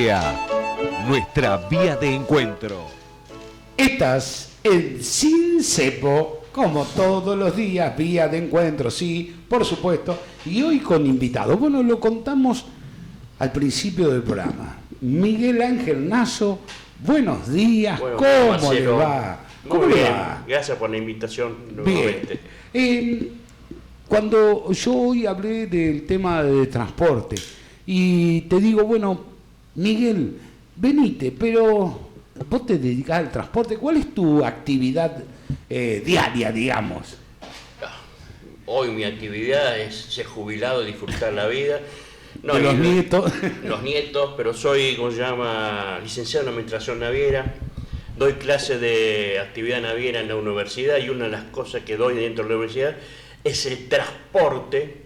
Necochea, nuestra vía de encuentro. Estás en Sin Cepo, como todos los días, vía de encuentro, sí, por supuesto. Y hoy con invitados. Bueno, lo contamos al principio del programa. Miguel Ángel Nasso, buenos días, Bueno, ¿cómo Marcelo, le va? Muy ¿Cómo le bien, va? gracias por la invitación nuevamente. Bien. Cuando yo hoy hablé del tema de transporte y te digo, bueno, Miguel, venite, pero vos te dedicás al transporte, ¿cuál es tu actividad diaria, digamos? Hoy mi actividad es ser jubilado y disfrutar la vida. No, de los nietos. Los nietos, pero soy, ¿cómo se llama?, licenciado en Administración Naviera. Doy clases de actividad naviera en la universidad y una de las cosas que doy dentro de la universidad es el transporte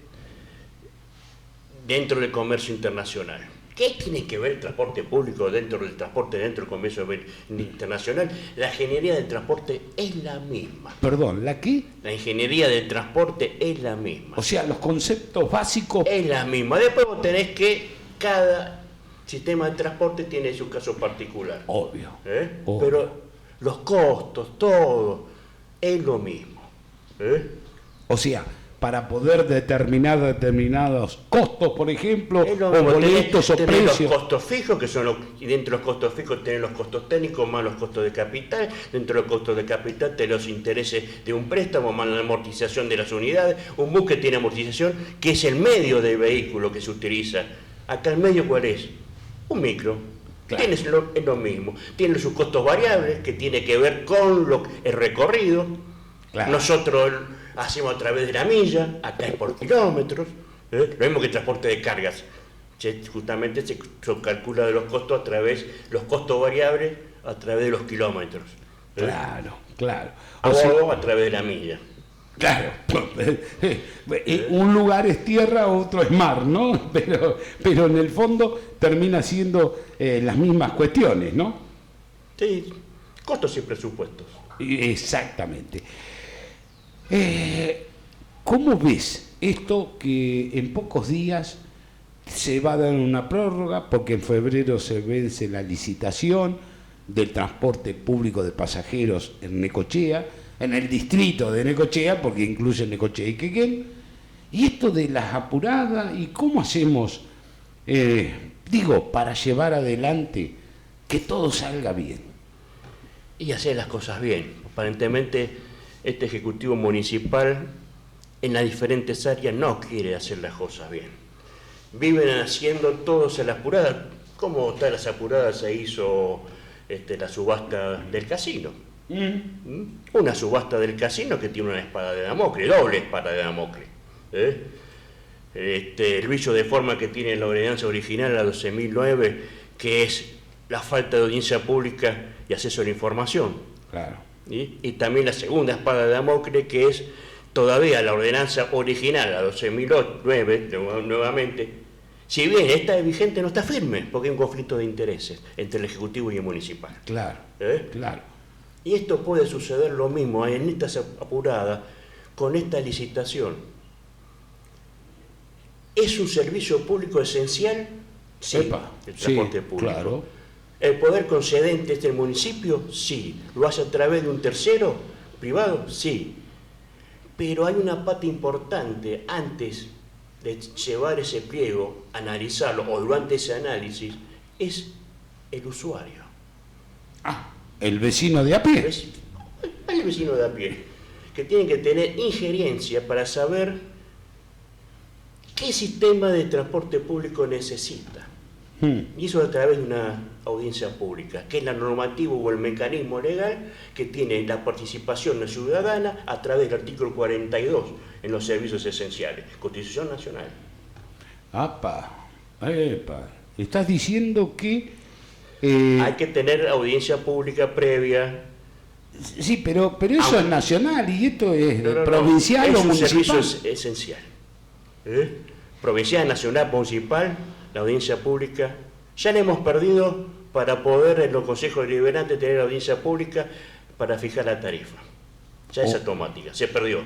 dentro del comercio internacional. ¿Qué tiene que ver el transporte público dentro del transporte dentro del comercio internacional? La ingeniería del transporte es la misma. Perdón, ¿la qué? La ingeniería del transporte es la misma. O sea, los conceptos básicos... Es la misma. Después vos tenés que cada sistema de transporte tiene su caso particular. Obvio. Obvio. Pero los costos, todo, es lo mismo. O sea, para poder determinar determinados costos, por ejemplo, o boletos o precios. Los costos fijos, que son y dentro de los costos fijos tenés los costos técnicos más los costos de capital. Dentro de los costos de capital tenés los intereses de un préstamo más la amortización de las unidades. Un buque tiene amortización, que es el medio del vehículo que se utiliza. Acá el medio, ¿cuál es? Un micro. Claro. Es lo mismo. Tiene sus costos variables, que tiene que ver con el recorrido. Claro. Nosotros hacemos a través de la milla, acá es por kilómetros, lo mismo que el transporte de cargas. Justamente se calcula de los costos a través, los costos variables a través de los kilómetros. Claro, claro. O a través de la milla. Claro, un lugar es tierra, otro es mar, ¿no? Pero en el fondo termina siendo las mismas cuestiones, ¿no? Sí, costos y presupuestos. Exactamente. ¿Cómo ves esto que en pocos días se va a dar una prórroga porque en febrero se vence la licitación del transporte público de pasajeros en Necochea, en el distrito de Necochea, porque incluye Necochea y Quequén, y esto de las apuradas y cómo hacemos, para llevar adelante que todo salga bien? Y hacer las cosas bien. Aparentemente este Ejecutivo Municipal en las diferentes áreas no quiere hacer las cosas bien. Viven haciendo todos a las apuradas. Como tal las apuradas se hizo la subasta del casino. Una subasta del casino que tiene una espada de Damocles, doble espada de Damocles. El vicio de forma que tiene la ordenanza original, la 12.009, que es la falta de audiencia pública y acceso a la información. Claro. Y también la segunda espada de Damocles, que es todavía la ordenanza original, la 12.009, nuevamente, si bien esta es vigente, no está firme, porque hay un conflicto de intereses entre el Ejecutivo y el Municipal. Claro, claro. Y esto puede suceder lo mismo en estas apuradas, con esta licitación. ¿Es un servicio público esencial? Sí, el transporte público. Claro. ¿El poder concedente es el municipio? Sí. ¿Lo hace a través de un tercero privado? Sí. Pero hay una pata importante antes de llevar ese pliego, analizarlo, o durante ese análisis, es el usuario. El vecino de a pie. El vecino de a pie, que tiene que tener injerencia para saber qué sistema de transporte público necesita. Y eso a través de una audiencia pública, que es la normativa o el mecanismo legal que tiene la participación ciudadana a través del artículo 42 en los servicios esenciales, Constitución Nacional. Estás diciendo que... hay que tener audiencia pública previa. Sí, pero eso es nacional y esto es provincial o municipal. Es un servicio esencial. Provincial, nacional, municipal, la audiencia pública. Ya la hemos perdido para poder en los consejos deliberantes tener audiencia pública para fijar la tarifa. Ya es automática, se perdió.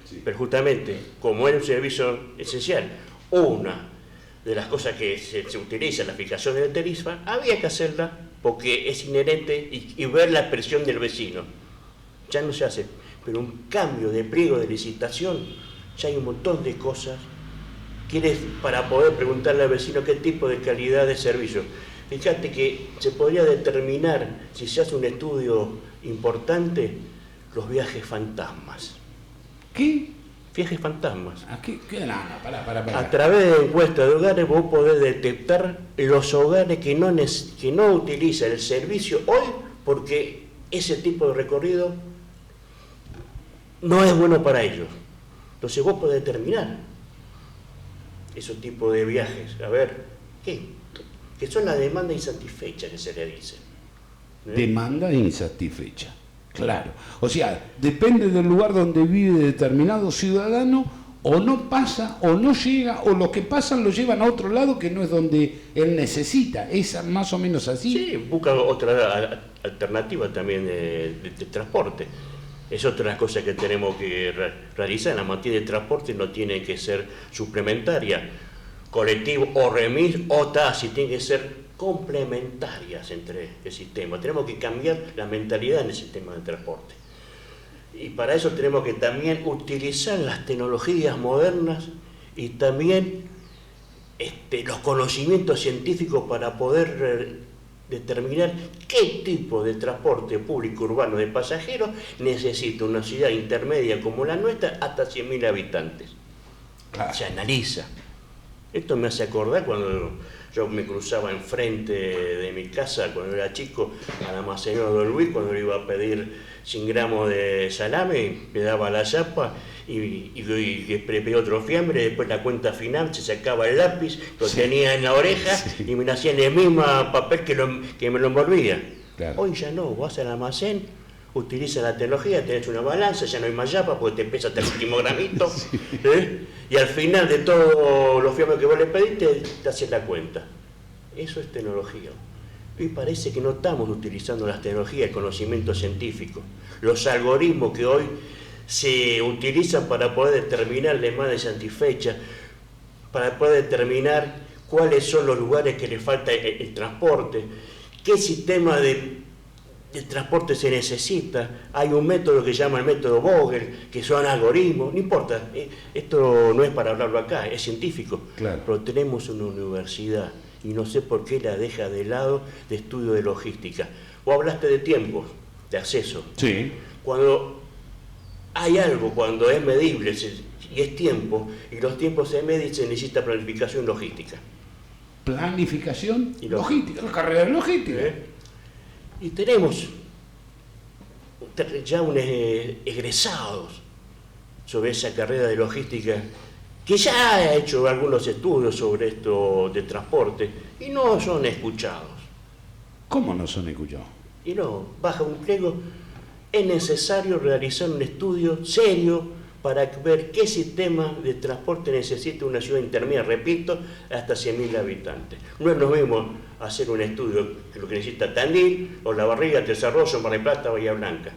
Sí. Pero justamente, como era un servicio esencial, una de las cosas que se utiliza en la fijación de la tarifa, había que hacerla porque es inherente y ver la expresión del vecino. Ya no se hace, pero un cambio de pliego de licitación, ya hay un montón de cosas para poder preguntarle al vecino qué tipo de calidad de servicio. Fíjate que se podría determinar, si se hace un estudio importante, los viajes fantasmas. ¿Qué? Viajes fantasmas. ¿A qué? No, pará. A través de encuestas de hogares vos podés detectar los hogares que no utilizan el servicio hoy porque ese tipo de recorrido no es bueno para ellos. Entonces vos podés determinar esos tipos de viajes. A ver, ¿qué? Que son la demanda insatisfecha que se le dice. Demanda insatisfecha. Claro. O sea, depende del lugar donde vive determinado ciudadano, o no pasa, o no llega, o los que pasan lo llevan a otro lado que no es donde él necesita. ¿Es más o menos así? Sí, busca otra alternativa también de transporte. Es otra de las cosas que tenemos que realizar. En la materia de transporte no tiene que ser suplementaria, colectivo o remis o taxi, tiene que ser complementarias entre el sistema. Tenemos que cambiar la mentalidad en el sistema de transporte. Y para eso tenemos que también utilizar las tecnologías modernas y también los conocimientos científicos para poder determinar qué tipo de transporte público urbano de pasajeros necesita una ciudad intermedia como la nuestra hasta 100.000 habitantes. Claro. Se analiza. Esto me hace acordar cuando yo me cruzaba enfrente de mi casa cuando era chico al almacén Don Luis, cuando le iba a pedir 100 gramos de salame, me daba la chapa y pedía otro fiambre, después la cuenta final, se sacaba el lápiz, lo tenía en la oreja y me hacía en el mismo papel que me lo envolvía. Claro. Hoy ya no, vas al almacén, utiliza la tecnología, tenés una balanza, ya no hay más chapa porque te pesa hasta el último gramito, y al final de todos los fiambres que vos le pediste, te haces la cuenta. Eso es tecnología. Y parece que no estamos utilizando las tecnologías, el conocimiento científico, los algoritmos que hoy se utilizan para poder determinar la demanda insatisfecha, para poder determinar cuáles son los lugares que le falta el transporte, qué sistema de transporte se necesita. Hay un método que se llama el método Vogel, que son algoritmos, no importa, esto no es para hablarlo acá, es científico, claro. Pero tenemos una universidad y no sé por qué la deja de lado de estudio de logística. Vos hablaste de tiempos, de acceso. Sí. Cuando hay algo, cuando es medible y es tiempo, y los tiempos se miden, se necesita planificación logística. Planificación Y logística, la carrera de logística. Y tenemos ya egresados sobre esa carrera de logística que ya ha hecho algunos estudios sobre esto de transporte y no son escuchados. ¿Cómo no son escuchados? Y no, baja un pliego, es necesario realizar un estudio serio para ver qué sistema de transporte necesita una ciudad intermedia, repito, hasta 100.000 habitantes. No es lo mismo hacer un estudio que lo que necesita Tandil, Olavarría, Tres Arroyos, Mar del Plata, Bahía Blanca.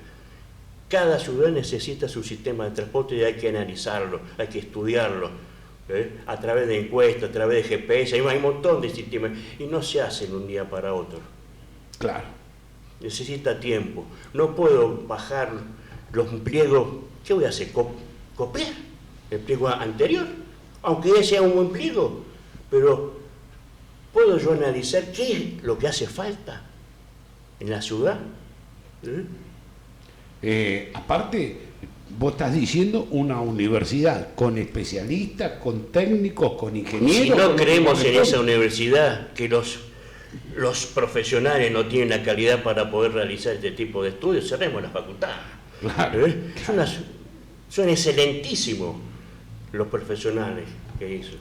Cada ciudad necesita su sistema de transporte y hay que analizarlo, hay que estudiarlo, a través de encuestas, a través de GPS, hay un montón de sistemas y no se hacen de un día para otro. Claro. Necesita tiempo. No puedo bajar los pliegos. ¿Qué voy a hacer? ¿Copiar el pliego anterior? Aunque ese sea un buen pliego, pero ¿puedo yo analizar qué es lo que hace falta en la ciudad? Aparte, vos estás diciendo una universidad con especialistas, con técnicos, con ingenieros. Si no creemos en esa universidad, que los profesionales no tienen la calidad para poder realizar este tipo de estudios, cerremos la facultad. Claro. Son excelentísimos los profesionales que hizo.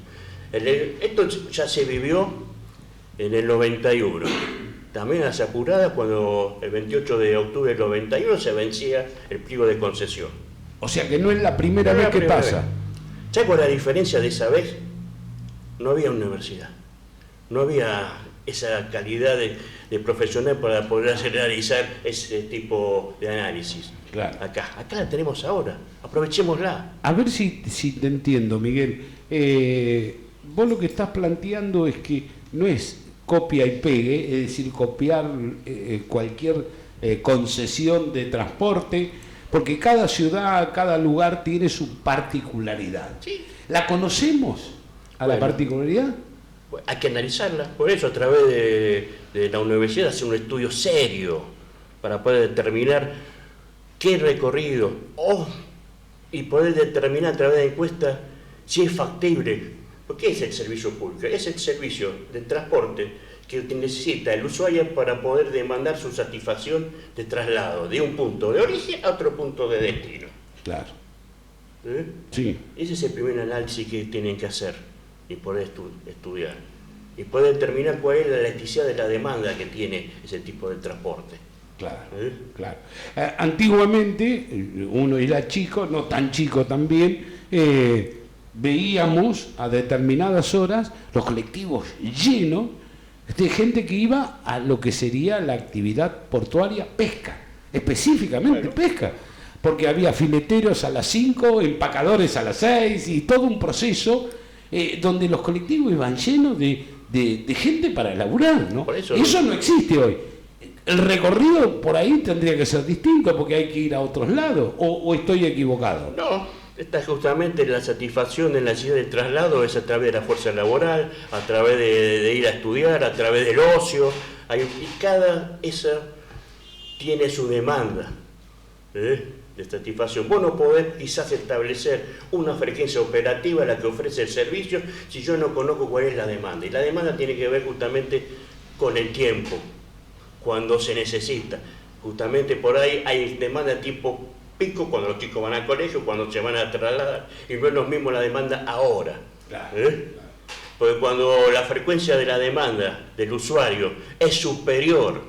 Esto ya se vivió en el 91. También a las apuradas, cuando el 28 de octubre del 91 se vencía el pliego de concesión. O sea que no es la primera vez que pasa. ¿Sabes cuál es la diferencia de esa vez? No había universidad, no había esa calidad de profesional para poder realizar ese tipo de análisis. Claro. Acá la tenemos ahora, aprovechémosla. A ver si te entiendo, Miguel. vos lo que estás planteando es que no es copia y pegue, es decir, copiar cualquier concesión de transporte, porque cada ciudad, cada lugar tiene su particularidad. Sí. ¿La conocemos a la particularidad? Hay que analizarla, por eso a través de la universidad hacer un estudio serio para poder determinar qué recorrido y poder determinar a través de encuestas si es factible. ¿Qué es el servicio público? Es el servicio de transporte que necesita el usuario para poder demandar su satisfacción de traslado de un punto de origen a otro punto de destino. Claro. Sí. Ese es el primer análisis que tienen que hacer y poder estudiar. Y poder determinar cuál es la elasticidad de la demanda que tiene ese tipo de transporte. Claro, claro. Antiguamente, uno era chico, no tan chico también, veíamos a determinadas horas los colectivos llenos de gente que iba a lo que sería la actividad portuaria pesca, específicamente pesca, porque había fileteros a las 5, empacadores a las 6 y todo un proceso donde los colectivos iban llenos de gente para laburar, ¿no? Eso no existe hoy. El recorrido por ahí tendría que ser distinto porque hay que ir a otros lados, o estoy equivocado. No, esta es justamente la satisfacción en la necesidad de traslado, es a través de la fuerza laboral, a través de ir a estudiar, a través del ocio, y cada esa tiene su demanda de satisfacción. Vos no podés quizás establecer una frecuencia operativa a la que ofrece el servicio si yo no conozco cuál es la demanda, y la demanda tiene que ver justamente con el tiempo, cuando se necesita. Justamente por ahí hay demanda tipo pico cuando los chicos van al colegio, cuando se van a trasladar, y no es lo mismo la demanda ahora. Claro. Porque cuando la frecuencia de la demanda del usuario es superior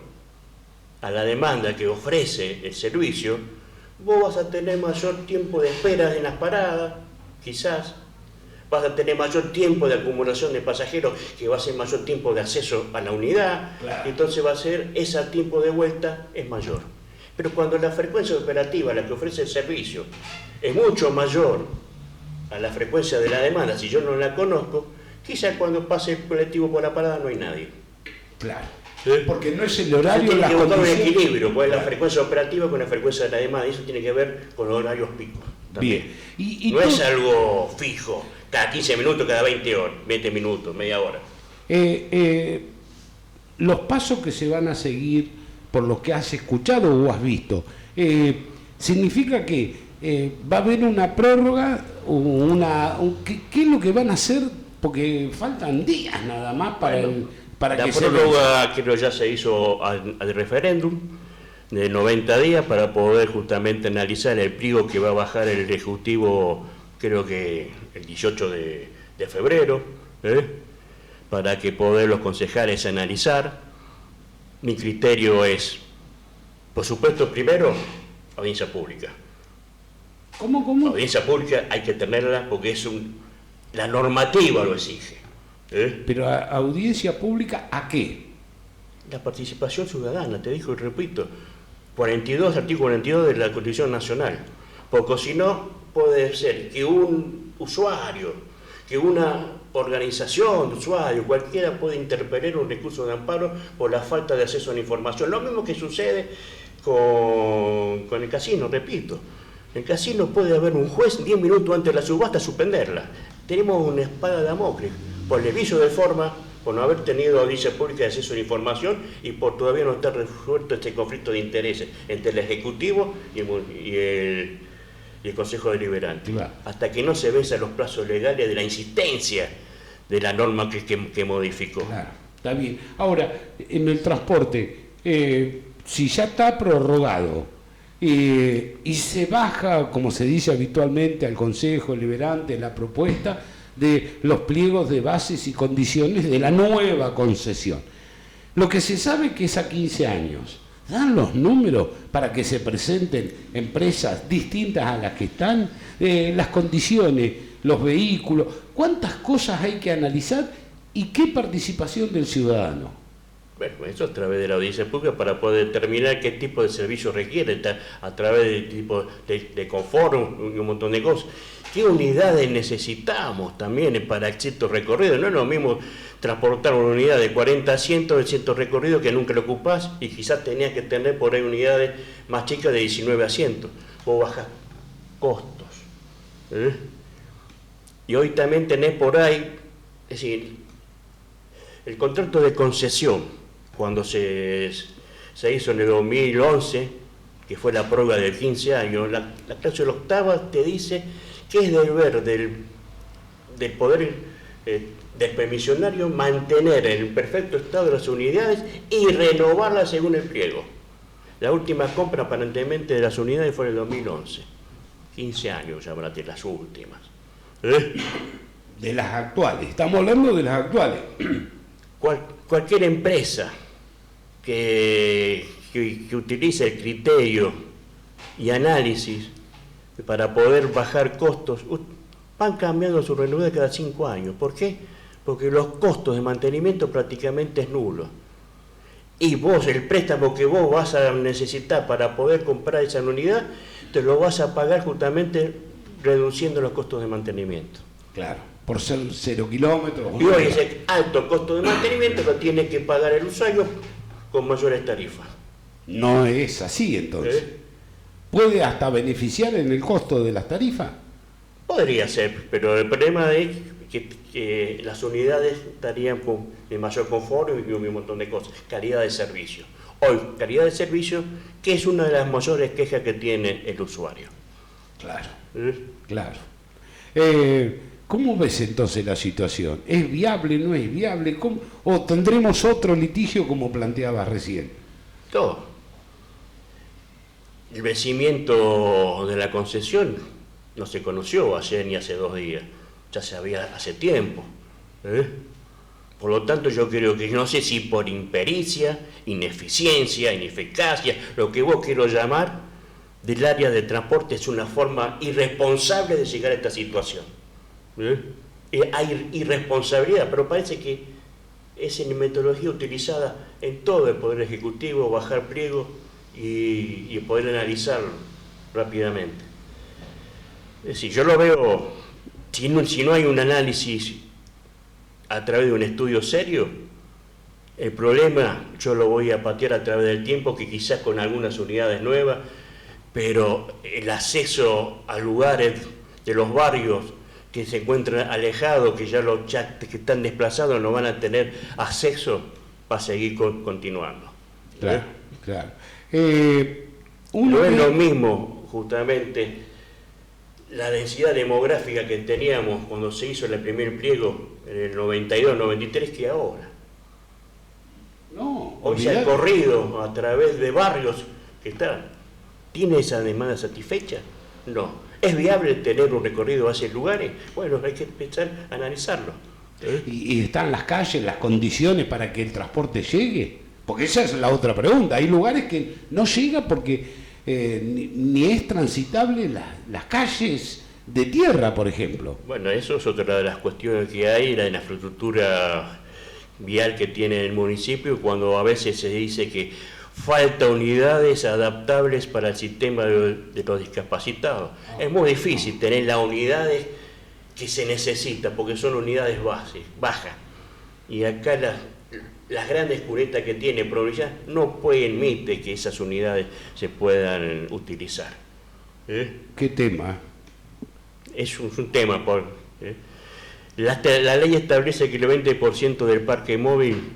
a la demanda que ofrece el servicio, vos vas a tener mayor tiempo de espera en las paradas, quizás. Vas a tener mayor tiempo de acumulación de pasajeros, que va a ser mayor tiempo de acceso a la unidad, claro. Entonces va a ser, ese tiempo de vuelta es mayor. Pero cuando la frecuencia operativa, la que ofrece el servicio, es mucho mayor a la frecuencia de la demanda, si yo no la conozco, quizás cuando pase el colectivo por la parada no hay nadie. Claro. Porque no es el horario. Tiene que buscar un equilibrio, cuál es la frecuencia operativa con la frecuencia de la demanda, y eso tiene que ver con los horarios picos. También. Bien. No es algo fijo, cada 15 minutos, cada 20 minutos, media hora. Los pasos que se van a seguir, por lo que has escuchado o has visto, significa que va a haber una prórroga, ¿qué es lo que van a hacer? Porque faltan días nada más para la prórroga creo ya se hizo al referéndum de 90 días para poder justamente analizar el pliego que va a bajar el Ejecutivo, creo que el 18 de febrero, para que poder los concejales analizar. Mi criterio es, por supuesto, primero, audiencia pública. ¿Cómo? Audiencia pública hay que tenerla porque es la normativa lo exige. Pero audiencia pública, ¿a qué? La participación ciudadana, te digo y repito, artículo 42 de la Constitución Nacional, porque si no puede ser que un usuario, que una organización de usuarios, cualquiera puede interponer un recurso de amparo por la falta de acceso a la información. Lo mismo que sucede con el casino, repito. En el casino puede haber un juez 10 minutos antes de la subasta suspenderla. Tenemos una espada de Damocles por el vicio de forma, por no haber tenido audiencia pública de acceso a la información y por todavía no estar resuelto este conflicto de intereses entre el Ejecutivo y el Consejo Deliberante. Claro. Hasta que no se vencen los plazos legales de la insistencia de la norma que modificó. Claro, está bien. Ahora, en el transporte, si ya está prorrogado y se baja, como se dice habitualmente, al Consejo Deliberante la propuesta de los pliegos de bases y condiciones de la nueva concesión. Lo que se sabe que es a 15 años. ¿Dan los números para que se presenten empresas distintas a las que están? Las condiciones, los vehículos, ¿cuántas cosas hay que analizar y qué participación del ciudadano? Bueno, eso a través de la audiencia pública para poder determinar qué tipo de servicio requiere, a través del tipo de confort y un montón de cosas. ¿Qué unidades necesitamos también para ciertos recorridos? No es lo mismo transportar una unidad de 40 asientos de ciertos recorridos que nunca lo ocupás y quizás tenías que tener por ahí unidades más chicas de 19 asientos. Vos bajás costos. Y hoy también tenés por ahí, es decir, el contrato de concesión. Cuando se hizo en el 2011, que fue la prueba de 15 años, la cláusula octava te dice que es deber del poder del permisionario mantener en perfecto estado las unidades y renovarlas según el pliego. La última compra aparentemente de las unidades fue en el 2011. 15 años ya van a tener las últimas. De las actuales, estamos hablando de las actuales. Cualquier empresa que utilice el criterio y análisis para poder bajar costos, van cambiando su renovación cada 5 años. ¿Por qué? Porque los costos de mantenimiento prácticamente es nulo. Y vos, el préstamo que vos vas a necesitar para poder comprar esa unidad, te lo vas a pagar justamente reduciendo los costos de mantenimiento. Claro, por ser 0 kilómetros. Y hoy ese alto costo de mantenimiento lo tiene que pagar el usuario con mayores tarifas. No es así entonces. ¿Puede hasta beneficiar en el costo de las tarifas? Podría ser, pero el problema es que las unidades estarían de mayor confort y un montón de cosas. Calidad de servicio. Hoy, calidad de servicio, que es una de las mayores quejas que tiene el usuario. Claro, claro. ¿Cómo ves entonces la situación? ¿Es viable, no es viable? ¿O tendremos otro litigio como planteabas recién? Todo. El vencimiento de la concesión no se conoció ayer ni hace 2 días. Ya se había hace tiempo. Por lo tanto, yo creo que no sé si por impericia, ineficiencia, ineficacia, lo que vos quiero llamar, del área de transporte es una forma irresponsable de llegar a esta situación. Hay irresponsabilidad, pero parece que es en metodología utilizada en todo el Poder Ejecutivo, bajar pliegos y poder analizarlo rápidamente. Es decir, yo lo veo, si no hay un análisis a través de un estudio serio, el problema yo lo voy a patear a través del tiempo, que quizás con algunas unidades nuevas, pero el acceso a lugares de los barrios que se encuentran alejados, que que están desplazados no van a tener acceso, va a seguir continuando. Claro, claro. No es lo mismo, justamente, la densidad demográfica que teníamos cuando se hizo el primer pliego en el 92-93 que ahora. No, hoy se ha corrido a través de barrios que están. ¿Tiene esa demanda satisfecha? No. ¿Es viable tener un recorrido hacia lugares? Bueno, hay que empezar a analizarlo. ¿Y están las calles, las condiciones para que el transporte llegue? Porque esa es la otra pregunta. Hay lugares que no llega porque ni es transitable las calles de tierra, por ejemplo. Bueno, eso es otra de las cuestiones que hay, la infraestructura vial que tiene el municipio, cuando a veces se dice que falta unidades adaptables para el sistema de los discapacitados. Es muy difícil tener las unidades que se necesitan, porque son unidades bajas. Y acá las grandes cunetas que tiene Provincia no permiten que esas unidades se puedan utilizar. ¿Qué tema? Es un tema. La ley establece que el 20% del parque móvil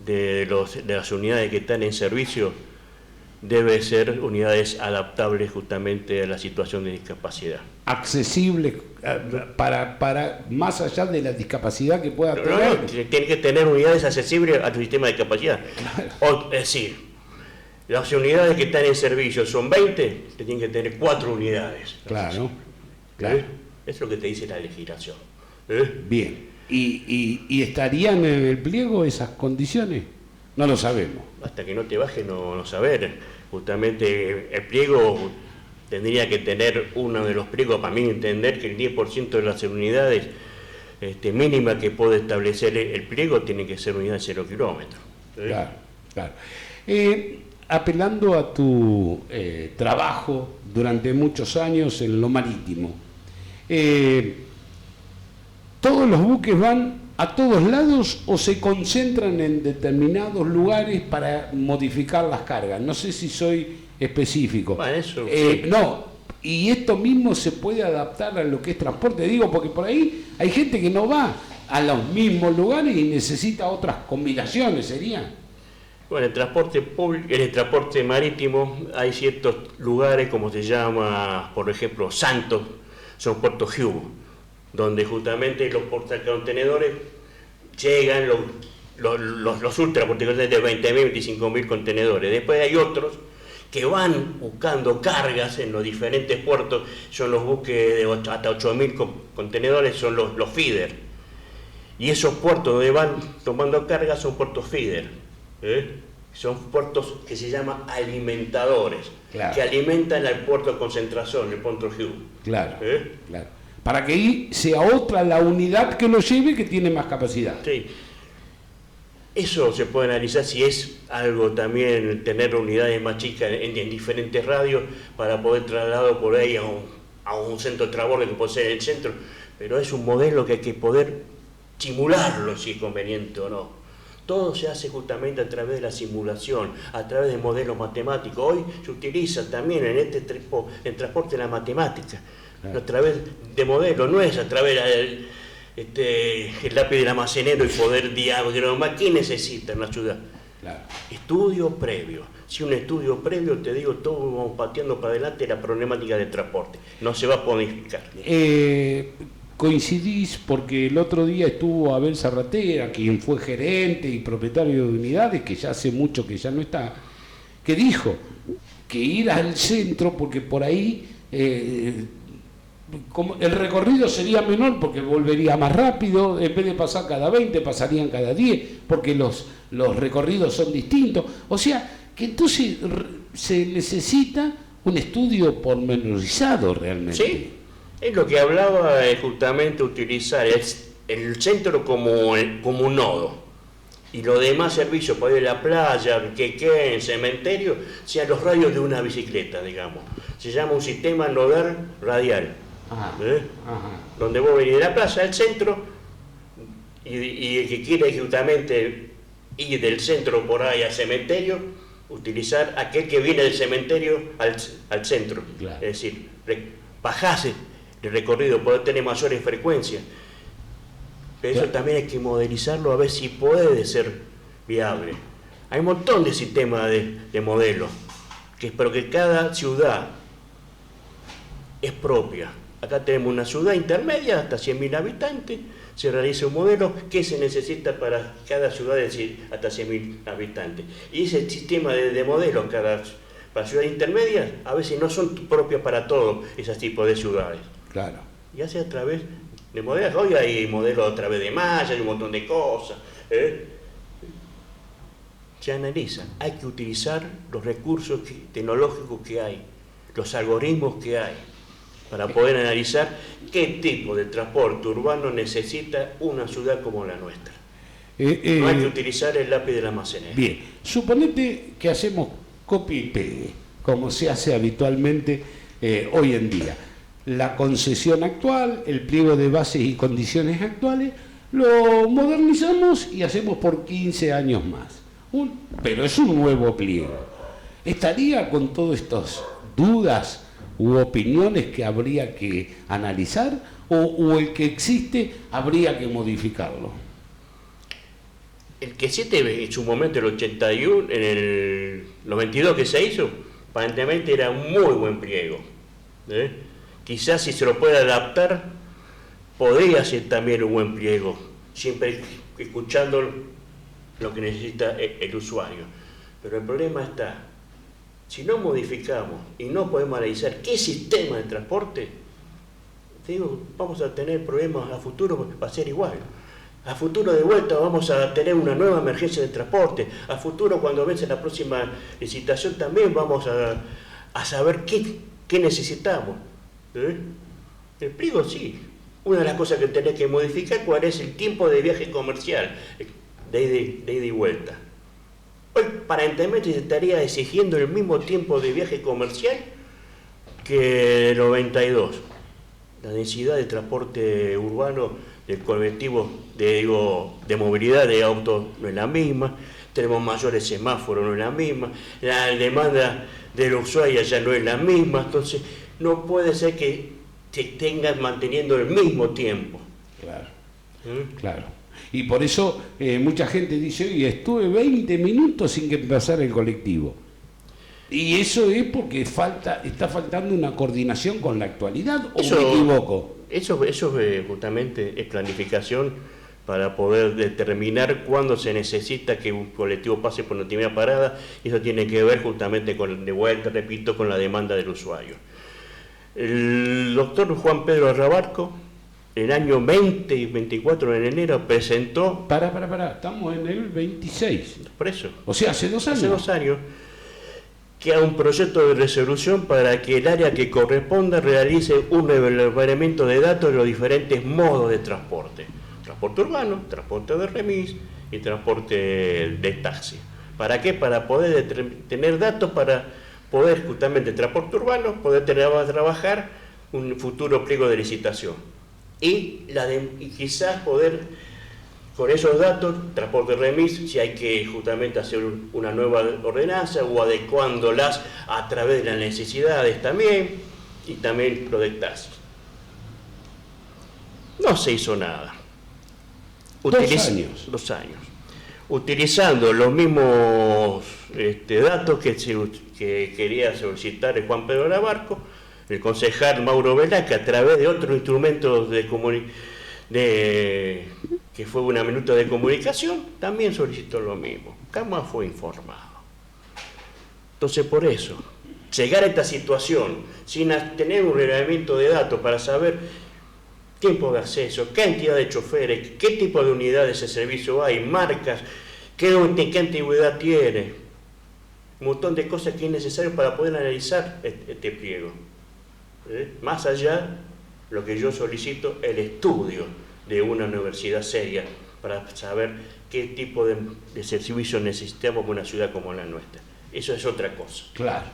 de las unidades que están en servicio debe ser unidades adaptables justamente a la situación de discapacidad. Accesible para más allá de la discapacidad que pueda tener. No, tiene que tener unidades accesibles a tu sistema de discapacidad. Claro. Es decir, las unidades que están en servicio son 20, tienen que tener 4 unidades. Claro, claro. Es lo que te dice la legislación. Bien. ¿Y estarían en el pliego esas condiciones? No lo sabemos. Hasta que no te baje no saber. Justamente el pliego tendría que tener uno de los pliegos, para mí entender que el 10% de las unidades mínima que puede establecer el pliego tiene que ser unidades de 0 kilómetros. Claro, claro. Apelando a tu trabajo durante muchos años en lo marítimo, ¿todos los buques van a todos lados o se concentran en determinados lugares para modificar las cargas? No sé si soy específico. Bueno, eso, sí. No, y esto mismo se puede adaptar a lo que es transporte, digo, porque por ahí hay gente que no va a los mismos lugares y necesita otras combinaciones, ¿sería? Bueno, en el transporte marítimo hay ciertos lugares, como se llama, por ejemplo, Santos, son puertos Hugh, donde justamente los portacontenedores llegan los ultracontenedores de 20.000, 25.000 contenedores. Después hay otros que van buscando cargas en los diferentes puertos, son los buques de hasta 8.000 contenedores, son los feeder. Y esos puertos donde van tomando cargas son puertos feeder. Son puertos que se llaman alimentadores, claro, que alimentan al puerto de concentración, el puerto Hugh. Claro, claro. Para que ahí sea otra la unidad que lo lleve, que tiene más capacidad. Sí. Eso se puede analizar si es algo también, tener unidades más chicas en diferentes radios para poder trasladar por ahí a un centro de transbordo que puede ser el centro, pero es un modelo que hay que poder simularlo si es conveniente o no. Todo se hace justamente a través de la simulación, a través de modelos matemáticos. Hoy se utiliza también en en transporte la matemática, a través de modelos, no es a través del el lápiz del almacenero y poder diagramar. ¿Qué necesita en la ciudad? Claro. Estudio previo. Si un estudio previo, te digo, todos vamos pateando para adelante la problemática del transporte. No se va a modificar. Coincidís porque el otro día estuvo Abel Zarratea, quien fue gerente y propietario de unidades, que ya hace mucho que ya no está, que dijo que ir al centro, porque por ahí como el recorrido sería menor porque volvería más rápido, en vez de pasar cada 20 pasarían cada 10, porque los recorridos son distintos. O sea, que entonces se necesita un estudio pormenorizado realmente. Sí. Es lo que hablaba, justamente utilizar el centro como un nodo y los demás servicios, para ir a la playa, el cementerio, sean los radios de una bicicleta, digamos. Se llama un sistema nodal radial. Ajá, ajá. Donde vos venís de la plaza al centro y el que quiere justamente ir del centro por ahí al cementerio, utilizar aquel que viene del cementerio al centro. Claro. Es decir, bajase el recorrido, poder tener mayores frecuencias. Pero eso también hay que modelizarlo a ver si puede ser viable. Hay un montón de sistemas de modelos, pero que cada ciudad es propia. Acá tenemos una ciudad intermedia, hasta 100.000 habitantes, se realiza un modelo que se necesita para cada ciudad, es decir, hasta 100.000 habitantes. Y ese sistema de modelos para ciudades intermedias, a veces no son propias para todos esos tipos de ciudades. Claro. Y hace a través de modelos. Hoy hay modelos a través de malla, hay un montón de cosas. Se analiza. Hay que utilizar los recursos tecnológicos que hay, los algoritmos que hay, para poder analizar qué tipo de transporte urbano necesita una ciudad como la nuestra. No hay que utilizar el lápiz del almacenero. Bien, suponete que hacemos copia y pegue, como se hace habitualmente hoy en día. La concesión actual, el pliego de bases y condiciones actuales, lo modernizamos y hacemos por 15 años más. Pero es un nuevo pliego. ¿Estaría con todas estas dudas u opiniones que habría que analizar o el que existe habría que modificarlo? El que existe en su momento, el 81, en el 92 que se hizo, aparentemente era un muy buen pliego. Quizás si se lo puede adaptar, podría ser también un buen pliego, siempre escuchando lo que necesita el usuario. Pero el problema está, si no modificamos y no podemos analizar qué sistema de transporte, te digo, vamos a tener problemas a futuro, va a ser igual. A futuro de vuelta vamos a tener una nueva emergencia de transporte. A futuro, cuando vence la próxima licitación, también vamos a saber qué necesitamos. El pliego sí. Una de las cosas que tenés que modificar, cuál es el tiempo de viaje comercial, de ida y vuelta. Hoy aparentemente se estaría exigiendo el mismo tiempo de viaje comercial que el 92. La densidad de transporte urbano del colectivo, de movilidad de autos no es la misma, tenemos mayores semáforos, no es la misma, la demanda del usuario ya no es la misma, entonces no puede ser que se tengan manteniendo el mismo tiempo. Claro, ¿Mm? claro. Y por eso mucha gente dice, oye, estuve 20 minutos sin que pasara el colectivo. Y eso es porque está faltando una coordinación con la actualidad, ¿o me equivoco? Eso justamente es planificación para poder determinar cuándo se necesita que un colectivo pase por una determinada parada, y eso tiene que ver justamente con, de vuelta, repito, con la demanda del usuario. El doctor Juan Pedro Arrabarco, en el año 20 y 24 de enero, presentó... Estamos en el 26. Por eso. O sea, hace 2 años. Hace 2 años, que hay un proyecto de resolución para que el área que corresponda realice un levantamiento de datos de los diferentes modos de transporte. Transporte urbano, transporte de remis y transporte de taxi. ¿Para qué? Para poder tener datos para poder, justamente, transporte urbano, poder trabajar un futuro pliego de licitación. Y quizás poder, con esos datos, transporte de remis, si hay que justamente hacer una nueva ordenanza o adecuándolas a través de las necesidades también, y también lo de taxi. No se hizo nada. 2 años. 2 años. Utilizando los mismos datos que quería solicitar el Juan Pedro Arrabarco, el concejal Mauro Velázquez, a través de otros instrumentos que fue una minuta de comunicación, también solicitó lo mismo. Jamás fue informado. Entonces, por eso, llegar a esta situación sin tener un reglamento de datos para saber tiempo de acceso, cantidad de choferes, qué tipo de unidades de servicio hay, marcas, qué antigüedad tiene, un montón de cosas que es necesario para poder analizar este pliego. Más allá, lo que yo solicito, el estudio de una universidad seria para saber qué tipo de servicio necesitamos en una ciudad como la nuestra. Eso es otra cosa. Claro.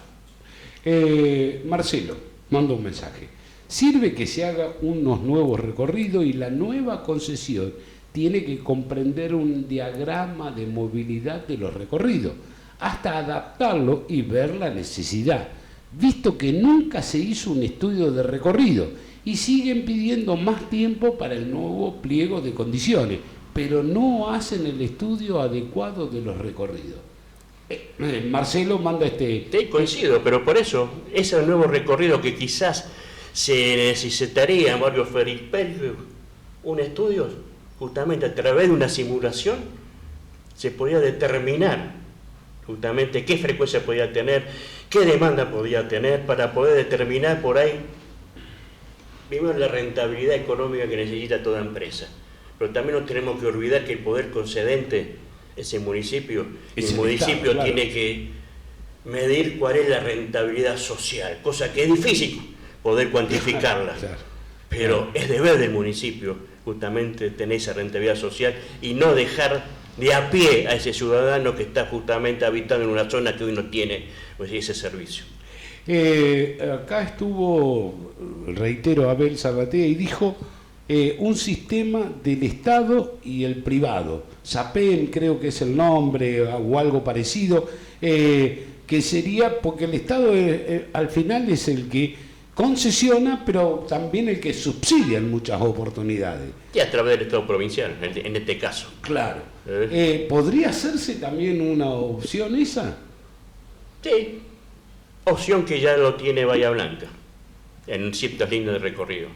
Marcelo, manda un mensaje. Sirve que se haga unos nuevos recorridos, y la nueva concesión tiene que comprender un diagrama de movilidad de los recorridos, hasta adaptarlo y ver la necesidad, visto que nunca se hizo un estudio de recorrido y siguen pidiendo más tiempo para el nuevo pliego de condiciones, pero no hacen el estudio adecuado de los recorridos. Marcelo manda Sí, coincido, pero por eso, ese nuevo recorrido que quizás se necesitaría, Mario Felipe, un estudio, justamente a través de una simulación, se podría determinar justamente qué frecuencia podía tener, qué demanda podía tener, para poder determinar por ahí, primero, la rentabilidad económica que necesita toda empresa. Pero también no tenemos que olvidar que el poder concedente es el municipio, y el municipio claro, tiene que medir cuál es la rentabilidad social, cosa que es difícil poder cuantificarla. Claro. Pero es deber del municipio justamente tener esa rentabilidad social y no dejar de a pie a ese ciudadano que está justamente habitando en una zona que hoy no tiene, pues, ese servicio. Acá estuvo, reitero, Abel Zarratea, y dijo un sistema del Estado y el privado. SAPEM creo que es el nombre, o algo parecido, que sería, porque el Estado al final es el que concesiona, pero también el que subsidia en muchas oportunidades. Y a través del Estado provincial, en este caso. Claro. ¿Podría hacerse también una opción esa? Sí, opción que ya lo tiene Bahía Blanca, en ciertas líneas de recorrido.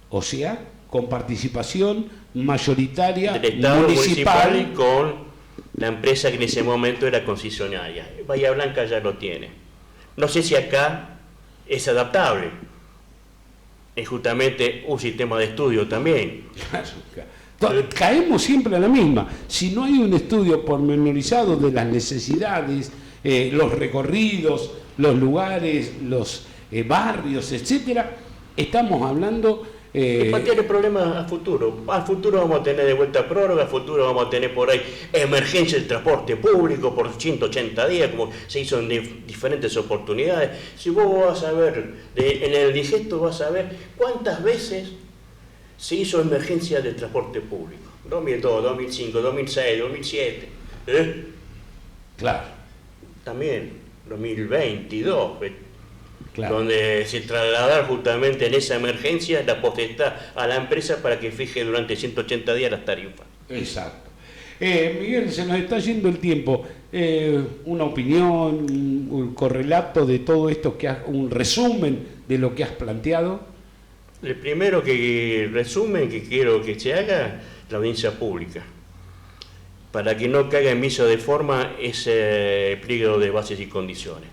O sea, con participación mayoritaria del Estado municipal municipal con la empresa que en ese momento era concesionaria. Bahía Blanca ya lo tiene. No sé si acá es adaptable. Es justamente un sistema de estudio también. Caemos siempre a la misma. Si no hay un estudio pormenorizado de las necesidades, los recorridos, los lugares, los barrios, etcétera, estamos hablando Y patear el problema a futuro. Al futuro vamos a tener de vuelta prórroga, al futuro vamos a tener por ahí emergencia del transporte público por 180 días, como se hizo en diferentes oportunidades. Si vos vas a ver, en el digesto vas a ver cuántas veces se hizo emergencia del transporte público. 2002, 2005, 2006, 2007. Claro. También 2022. Claro. Donde se trasladar justamente en esa emergencia la potestad a la empresa para que fije durante 180 días las tarifas. Exacto. Miguel, se nos está yendo el tiempo. Una opinión, un correlato de todo esto, un resumen de lo que has planteado. El primero resumen que quiero que se haga, la audiencia pública, para que no caiga en vicio de forma ese pliego de bases y condiciones.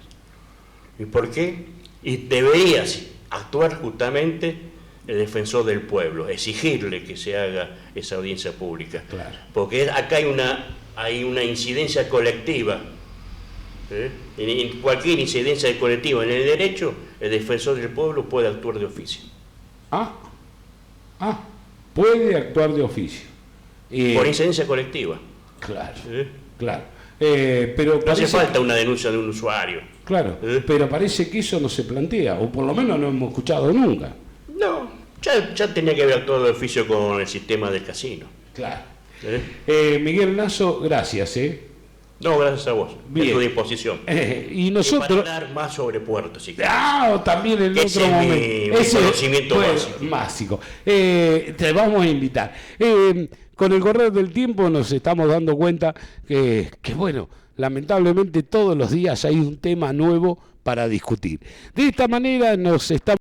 ¿Y por qué? Y debería actuar justamente el defensor del pueblo, exigirle que se haga esa audiencia pública. Claro. Porque acá hay una incidencia colectiva. En cualquier incidencia colectiva en el derecho, el defensor del pueblo puede actuar de oficio. Puede actuar de oficio. Por incidencia colectiva. Claro, claro. Pero no hace falta una denuncia de un usuario. Claro, pero parece que eso no se plantea, o por lo menos no hemos escuchado nunca. No, ya tenía que haber actuado de oficio con el sistema del casino. Claro. Miguel Lasso, gracias. No, gracias a vos. Bien. A tu disposición. Y nosotros... Y para hablar más sobre puertos, si también en ese otro momento. Mi conocimiento básico. Te vamos a invitar. Con el correr del tiempo nos estamos dando cuenta que bueno, lamentablemente todos los días hay un tema nuevo para discutir. De esta manera nos estamos